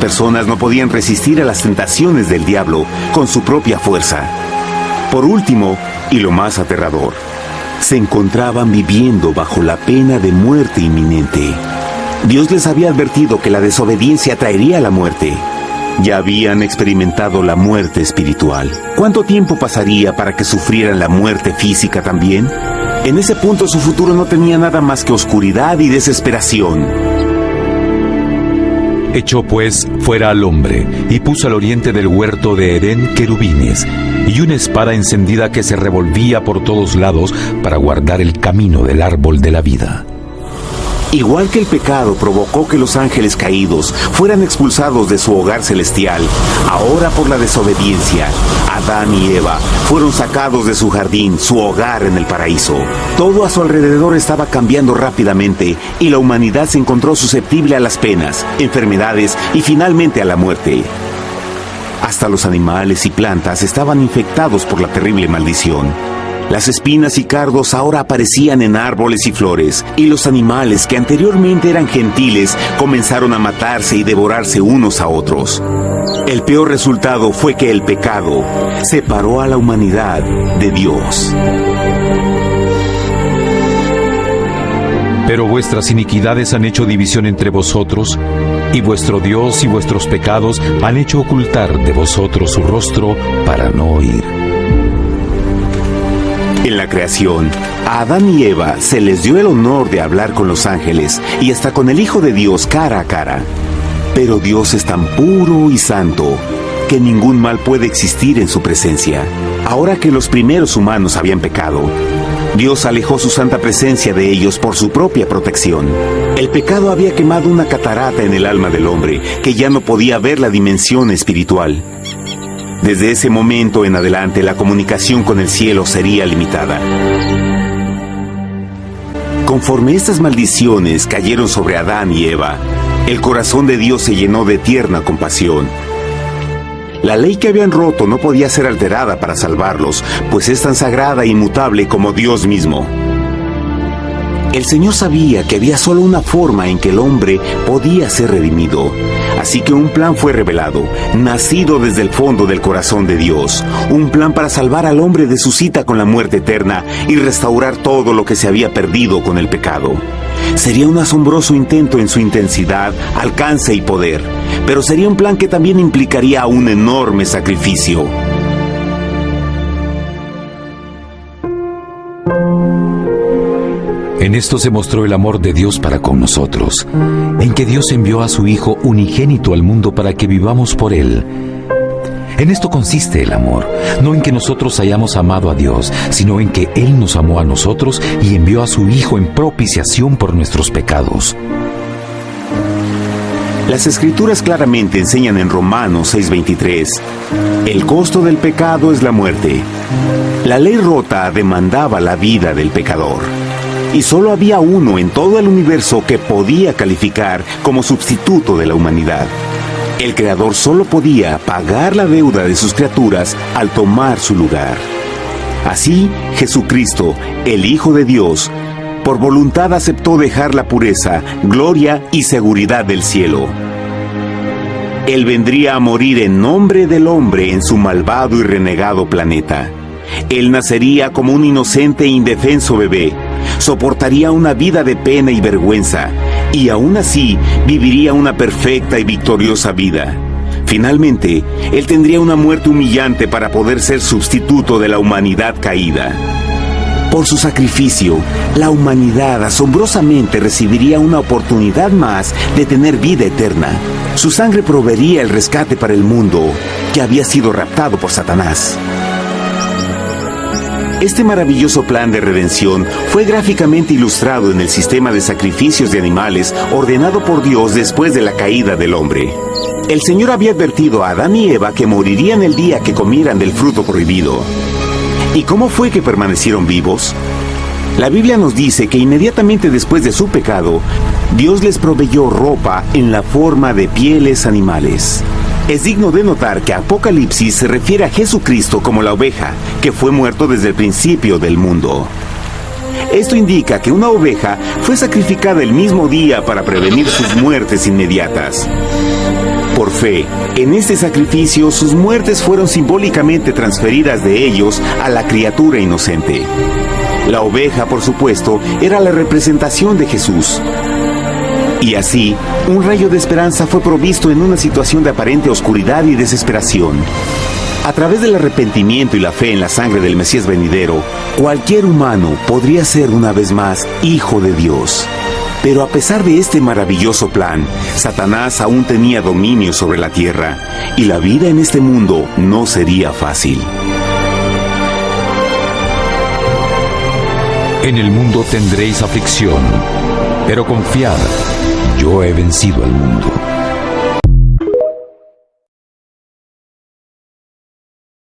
Personas no podían resistir a las tentaciones del diablo con su propia fuerza. Por último, y lo más aterrador, se encontraban viviendo bajo la pena de muerte inminente. Dios les había advertido que la desobediencia traería la muerte. Ya habían experimentado la muerte espiritual. ¿Cuánto tiempo pasaría para que sufrieran la muerte física también? En ese punto su futuro no tenía nada más que oscuridad y desesperación. Echó pues fuera al hombre, y puso al oriente del huerto de Edén querubines, y una espada encendida que se revolvía por todos lados para guardar el camino del árbol de la vida. Igual que el pecado provocó que los ángeles caídos fueran expulsados de su hogar celestial, ahora por la desobediencia, Adán y Eva fueron sacados de su jardín, su hogar en el paraíso. Todo a su alrededor estaba cambiando rápidamente y la humanidad se encontró susceptible a las penas, enfermedades y finalmente a la muerte. Hasta los animales y plantas estaban infectados por la terrible maldición. Las espinas y cardos ahora aparecían en árboles y flores, y los animales que anteriormente eran gentiles comenzaron a matarse y devorarse unos a otros. El peor resultado fue que el pecado separó a la humanidad de Dios. Pero vuestras iniquidades han hecho división entre vosotros, y vuestro Dios y vuestros pecados han hecho ocultar de vosotros su rostro para no oír. En la creación, a Adán y Eva se les dio el honor de hablar con los ángeles y hasta con el Hijo de Dios cara a cara. Pero Dios es tan puro y santo que ningún mal puede existir en su presencia. Ahora que los primeros humanos habían pecado, Dios alejó su santa presencia de ellos por su propia protección. El pecado había quemado una catarata en el alma del hombre que ya no podía ver la dimensión espiritual. Desde ese momento en adelante, la comunicación con el cielo sería limitada. Conforme estas maldiciones cayeron sobre Adán y Eva, el corazón de Dios se llenó de tierna compasión. La ley que habían roto no podía ser alterada para salvarlos, pues es tan sagrada e inmutable como Dios mismo. El Señor sabía que había solo una forma en que el hombre podía ser redimido. Así que un plan fue revelado, nacido desde el fondo del corazón de Dios. Un plan para salvar al hombre de su cita con la muerte eterna y restaurar todo lo que se había perdido con el pecado. Sería un asombroso intento en su intensidad, alcance y poder, pero sería un plan que también implicaría un enorme sacrificio. En esto se mostró el amor de Dios para con nosotros, en que Dios envió a su Hijo unigénito al mundo para que vivamos por Él. En esto consiste el amor, no en que nosotros hayamos amado a Dios, sino en que Él nos amó a nosotros y envió a su Hijo en propiciación por nuestros pecados. Las Escrituras claramente enseñan en Romanos 6:23, el costo del pecado es la muerte. La ley rota demandaba la vida del pecador. Y solo había uno en todo el universo que podía calificar como sustituto de la humanidad. El Creador solo podía pagar la deuda de sus criaturas al tomar su lugar. Así, Jesucristo, el Hijo de Dios, por voluntad aceptó dejar la pureza, gloria y seguridad del cielo. Él vendría a morir en nombre del hombre en su malvado y renegado planeta. Él nacería como un inocente e indefenso bebé, soportaría una vida de pena y vergüenza, y aún así viviría una perfecta y victoriosa vida. Finalmente, Él tendría una muerte humillante para poder ser sustituto de la humanidad caída. Por su sacrificio, la humanidad asombrosamente recibiría una oportunidad más de tener vida eterna. Su sangre proveería el rescate para el mundo que había sido raptado por Satanás. Este maravilloso plan de redención fue gráficamente ilustrado en el sistema de sacrificios de animales ordenado por Dios después de la caída del hombre. El Señor había advertido a Adán y Eva que morirían el día que comieran del fruto prohibido. ¿Y cómo fue que permanecieron vivos? La Biblia nos dice que inmediatamente después de su pecado, Dios les proveyó ropa en la forma de pieles animales. Es digno de notar que Apocalipsis se refiere a Jesucristo como la oveja, que fue muerto desde el principio del mundo. Esto indica que una oveja fue sacrificada el mismo día para prevenir sus muertes inmediatas. Por Por fe, en este sacrificio sus muertes fueron simbólicamente transferidas de ellos a la criatura inocente. La oveja, por supuesto, era la representación de Jesús. Y así, un rayo de esperanza fue provisto en una situación de aparente oscuridad y desesperación. A través del arrepentimiento y la fe en la sangre del Mesías venidero, cualquier humano podría ser una vez más hijo de Dios. Pero a pesar de este maravilloso plan, Satanás aún tenía dominio sobre la tierra, y la vida en este mundo no sería fácil. En el mundo tendréis aflicción, pero confiad, yo he vencido al mundo.